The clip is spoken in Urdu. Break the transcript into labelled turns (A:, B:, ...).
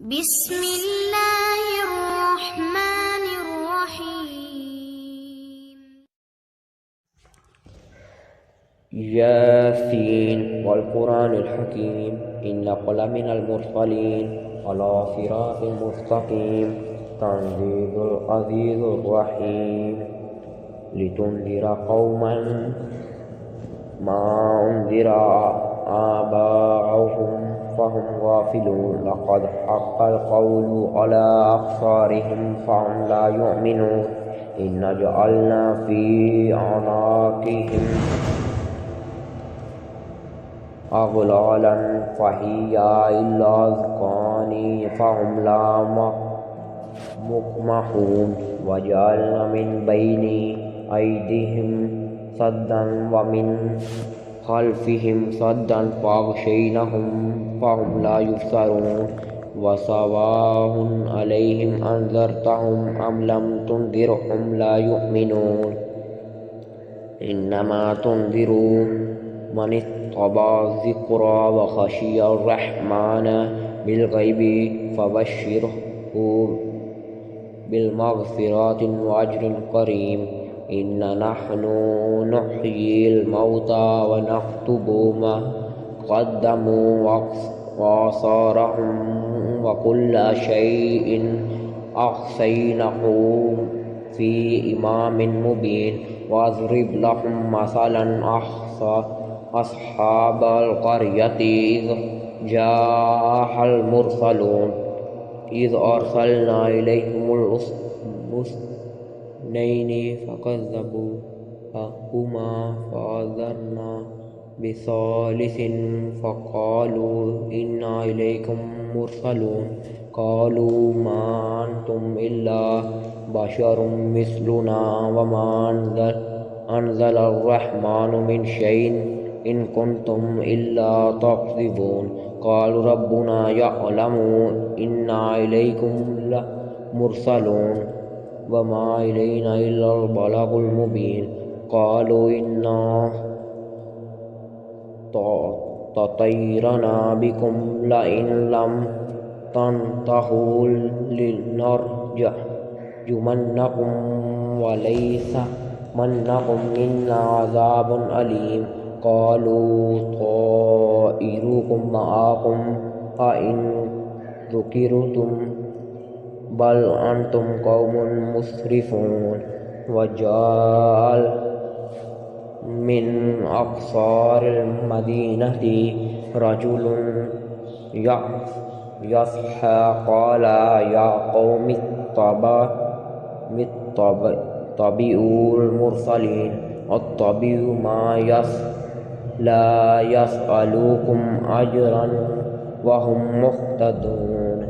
A: بسم الله الرحمن الرحيم.
B: ياسين والقرآن الحكيم إنك لمن المرسلين على صراط مستقيم تنزيل العزيز الرحيم لتنذر قوما ما أنذر آباؤهم فهم غافلون لقد حق القول على أبصارهم فهم لا يؤمنون إنا جعلنا في أعناقهم أغلالا فهي إلى الأذقان فهم لا مقمحون وجعلنا من بين أيديهم سدا ومن خلفهم سدا فأغشيناهم فهم لا يبصرون وسواء عليهم أنذرتهم أم لم تنذرهم لا يؤمنون إنما تنذر من اتبع الذكر وخشي الرحمن بالغيب فبشره بالمغفرة وأجر كريم إنا نحن نحيي الموتى ونكتب ما قدموا وآثارهم وكل شيء أحصيناه في إمام مبين واضرب لهم مثلا أصحاب القرية إذ جاءها المرسلون إذ أرسلنا إليهم الاثنين فكذبوهما فعززنا بثالث فقالوا إنا إليكم مرسلون قالوا ما أنتم إلا بشر مثلنا وما أنزل الرحمن من شيء إن كنتم إلا تكذبون قالوا ربنا يعلم إنا إليكم لمرسلون وما إلينا إلا البلاغ المبين قالوا إنا تطيرنا بكم لئن لم تنتهوا لنرجمنكم وليس منكم منا عذاب أليم قالوا طائركم معكم أئن ذكرتم بل أنتم قوم مسرفون وجاء من أقصار المدينة رجل يسعى قال يا قوم اتبعوا المرسلين اتبعوا ما لا يسألوكم أجرا وهم مهتدون.